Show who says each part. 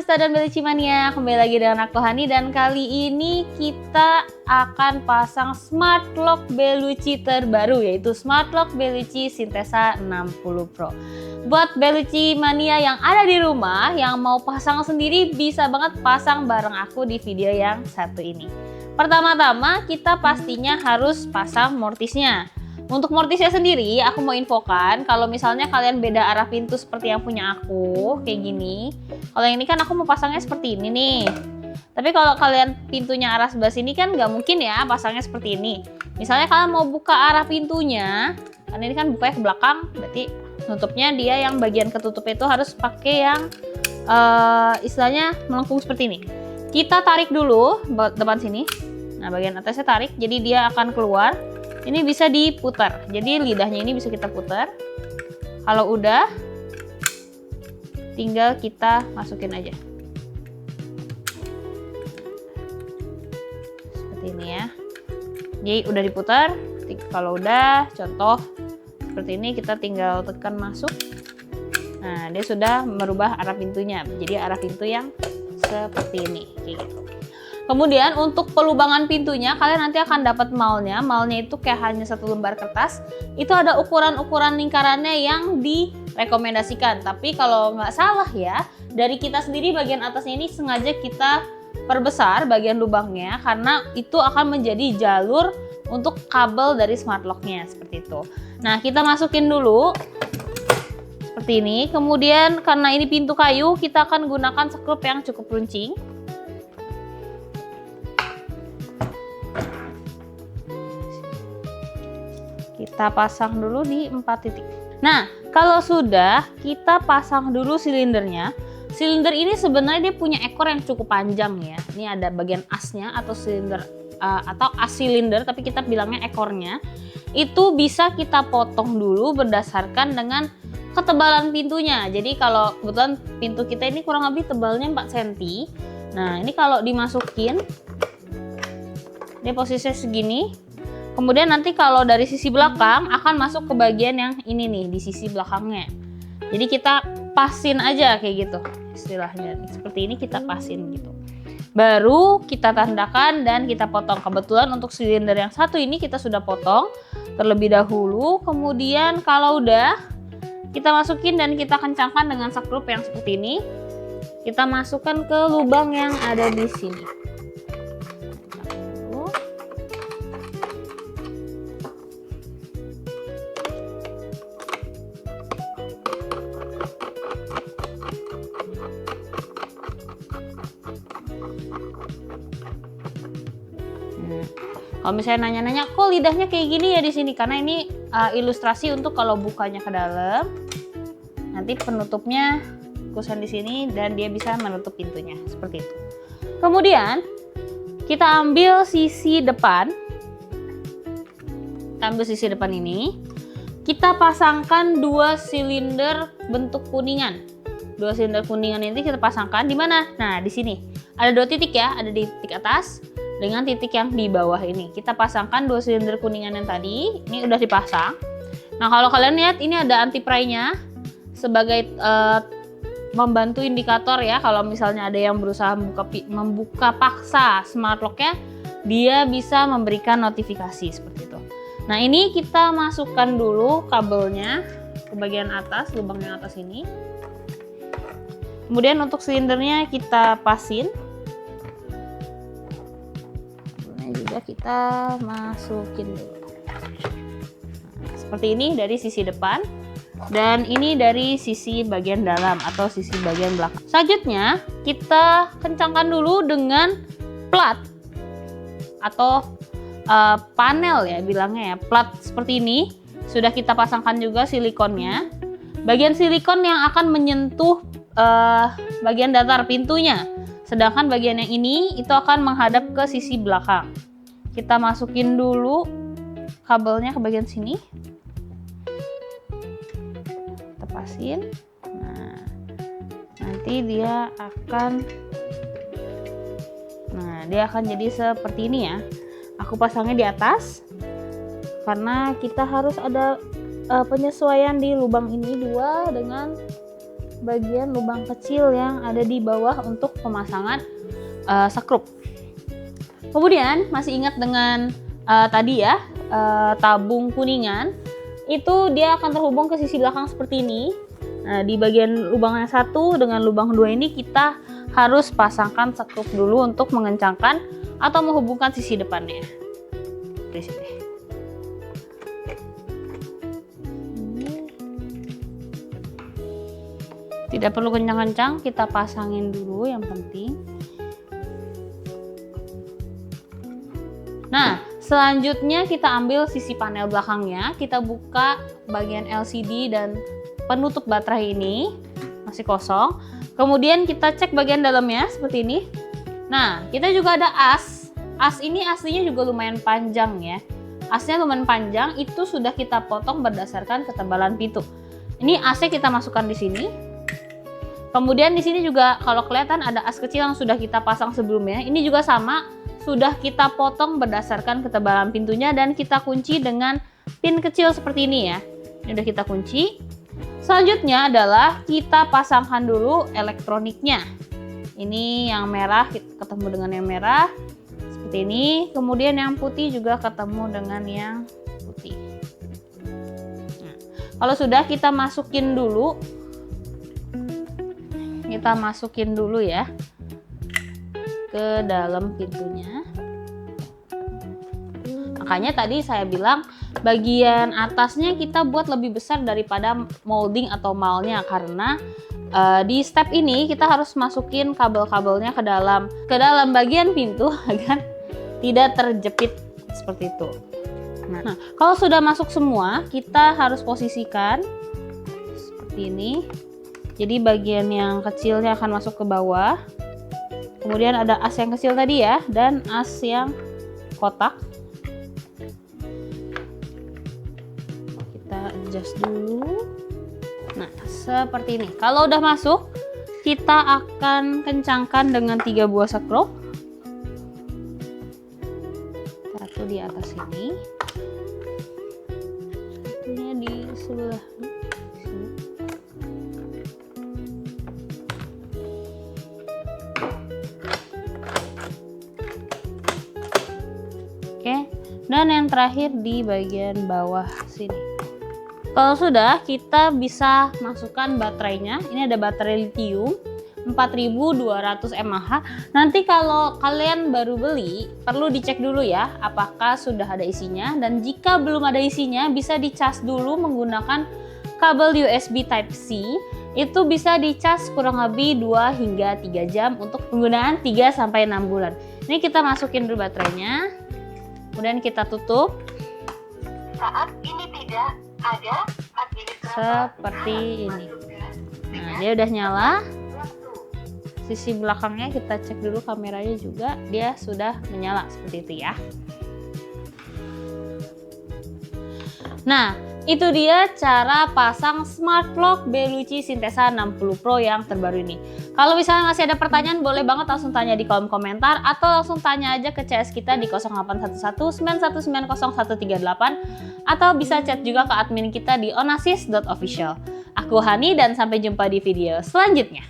Speaker 1: Sista dan Beluci Mania, kembali lagi dengan aku Hani dan kali ini kita akan pasang smart lock Beluci terbaru yaitu smart lock Beluci Syntesa 60 Pro. Buat Beluci Mania yang ada di rumah yang mau pasang sendiri bisa banget pasang bareng aku di video yang satu ini. Pertama-tama kita pastinya harus pasang mortisnya. Untuk mortisnya sendiri aku mau infokan kalau misalnya kalian beda arah pintu seperti yang punya aku kayak gini. Kalau yang ini kan aku mau pasangnya seperti ini nih. Tapi kalau kalian pintunya arah sebelah sini kan nggak mungkin ya pasangnya seperti ini. Misalnya kalian mau buka arah pintunya, karena ini kan bukanya ke belakang, berarti nutupnya dia yang bagian ketutup itu harus pakai yang istilahnya melengkung seperti ini. Kita tarik dulu depan sini. Nah bagian atasnya tarik, jadi dia akan keluar. Ini bisa diputar, jadi lidahnya ini bisa kita putar. Kalau udah, tinggal kita masukin aja. Seperti ini ya. Jadi udah diputar. Kalau udah, contoh seperti ini kita tinggal tekan masuk. Nah, dia sudah merubah arah pintunya. Jadi arah pintu yang seperti ini, kayak gitu. Kemudian untuk pelubangan pintunya kalian nanti akan dapat malnya. Malnya itu kayak hanya satu lembar kertas. Itu ada ukuran-ukuran lingkarannya yang direkomendasikan. Tapi kalau nggak salah ya, dari kita sendiri bagian atasnya ini sengaja kita perbesar bagian lubangnya karena itu akan menjadi jalur untuk kabel dari smart locknya seperti itu. Nah kita masukin dulu seperti ini. Kemudian karena ini pintu kayu, kita akan gunakan sekrup yang cukup runcing. Kita pasang dulu di 4 titik. Nah, kalau sudah, kita pasang dulu silindernya. Silinder ini sebenarnya dia punya ekor yang cukup panjang ya. Ini ada bagian asnya atau silinder atau as silinder, tapi kita bilangnya ekornya. Itu bisa kita potong dulu berdasarkan dengan ketebalan pintunya. Jadi kalau kebetulan pintu kita ini kurang lebih tebalnya 4 cm. Nah, ini kalau dimasukin, dia posisinya segini. Kemudian nanti kalau dari sisi belakang akan masuk ke bagian yang ini nih, di sisi belakangnya. Jadi kita pasin aja kayak gitu istilahnya. Seperti ini kita pasin gitu. Baru kita tandakan dan kita potong. Kebetulan untuk silinder yang satu ini kita sudah potong terlebih dahulu. Kemudian kalau udah kita masukin dan kita kencangkan dengan sekrup yang seperti ini. Kita masukkan ke lubang yang ada di sini. Kalau misalnya nanya-nanya, kok lidahnya kayak gini ya di sini? Karena ini ilustrasi untuk kalau bukanya ke dalam, nanti penutupnya kusen di sini dan dia bisa menutup pintunya seperti itu. Kemudian kita ambil sisi depan, ini, kita pasangkan 2 silinder bentuk kuningan. 2 silinder kuningan ini kita pasangkan di mana? Nah di sini ada 2 titik ya, ada di titik atas dengan titik yang di bawah ini. Kita pasangkan 2 silinder kuningan yang tadi, ini udah dipasang. Nah kalau kalian lihat ini ada anti pry-nya sebagai membantu indikator ya, kalau misalnya ada yang berusaha membuka paksa smart lock-nya, dia bisa memberikan notifikasi seperti itu. Nah ini kita masukkan dulu kabelnya ke bagian atas, lubang yang atas ini. Kemudian untuk silindernya kita pasin. Juga kita masukin dulu. Nah, seperti ini dari sisi depan dan ini dari sisi bagian dalam atau sisi bagian belakang. Selanjutnya kita kencangkan dulu dengan plat atau panel ya bilangnya ya, plat seperti ini. Sudah kita pasangkan juga silikonnya. Bagian silikon yang akan menyentuh bagian datar pintunya. Sedangkan bagian yang ini itu akan menghadap ke sisi belakang. Kita masukin dulu kabelnya ke bagian sini. Kita pasin. Nah, nanti dia akan jadi seperti ini ya. Aku pasangnya di atas karena kita harus ada penyesuaian di lubang ini 2 dengan bagian lubang kecil yang ada di bawah untuk pemasangan sekrup. Kemudian masih ingat dengan tadi ya, tabung kuningan itu dia akan terhubung ke sisi belakang seperti ini. Nah, di bagian lubang yang satu dengan lubang kedua ini kita harus pasangkan sekrup dulu untuk mengencangkan atau menghubungkan sisi depannya. Di sini. Tidak perlu kencang-kencang, kita pasangin dulu yang penting. Nah, selanjutnya kita ambil sisi panel belakangnya, kita buka bagian LCD dan penutup baterai ini, masih kosong. Kemudian kita cek bagian dalamnya seperti ini. Nah, kita juga ada as. As ini aslinya juga lumayan panjang ya. Asnya lumayan panjang, itu sudah kita potong berdasarkan ketebalan pintu. Ini asnya kita masukkan di sini. Kemudian di sini juga kalau kelihatan ada as kecil yang sudah kita pasang sebelumnya. Ini juga sama, sudah kita potong berdasarkan ketebalan pintunya dan kita kunci dengan pin kecil seperti ini ya. Ini udah kita kunci. Selanjutnya adalah kita pasangkan dulu elektroniknya. Ini yang merah ketemu dengan yang merah seperti ini. Kemudian yang putih juga ketemu dengan yang putih. Nah, kalau sudah kita masukin dulu. Kita masukin dulu ya ke dalam pintunya. Makanya tadi saya bilang bagian atasnya kita buat lebih besar daripada molding atau malnya, karena di step ini kita harus masukin kabel-kabelnya ke dalam bagian pintu agar tidak terjepit seperti itu. Nah, kalau sudah masuk semua, kita harus posisikan seperti ini. Jadi bagian yang kecilnya akan masuk ke bawah. Kemudian ada as yang kecil tadi ya, dan as yang kotak. Kita adjust dulu. Nah, seperti ini. Kalau udah masuk, kita akan kencangkan dengan 3 buah sekrup. Satu di atas ini. Satunya di sebelah sini. Dan yang terakhir di bagian bawah sini. Kalau sudah, kita bisa masukkan baterainya. Ini ada baterai lithium 4200 mAh. Nanti kalau kalian baru beli, perlu dicek dulu ya apakah sudah ada isinya, dan jika belum ada isinya bisa dicas dulu menggunakan kabel USB Type-C. Itu bisa dicas kurang lebih 2 hingga 3 jam untuk penggunaan 3 sampai 6 bulan. Ini kita masukin dulu baterainya. Kemudian kita tutup.
Speaker 2: Saat ini tidak ada
Speaker 1: seperti ini. Nah, dia udah nyala. Sisi belakangnya kita cek dulu kameranya juga, dia sudah menyala seperti itu ya. Nah, itu dia cara pasang smart lock Beluci Sintesa 60 Pro yang terbaru ini. Kalau misalnya masih ada pertanyaan, boleh banget langsung tanya di kolom komentar atau langsung tanya aja ke CS kita di 081191901138 atau bisa chat juga ke admin kita di onasis.official. Aku Hani dan sampai jumpa di video selanjutnya.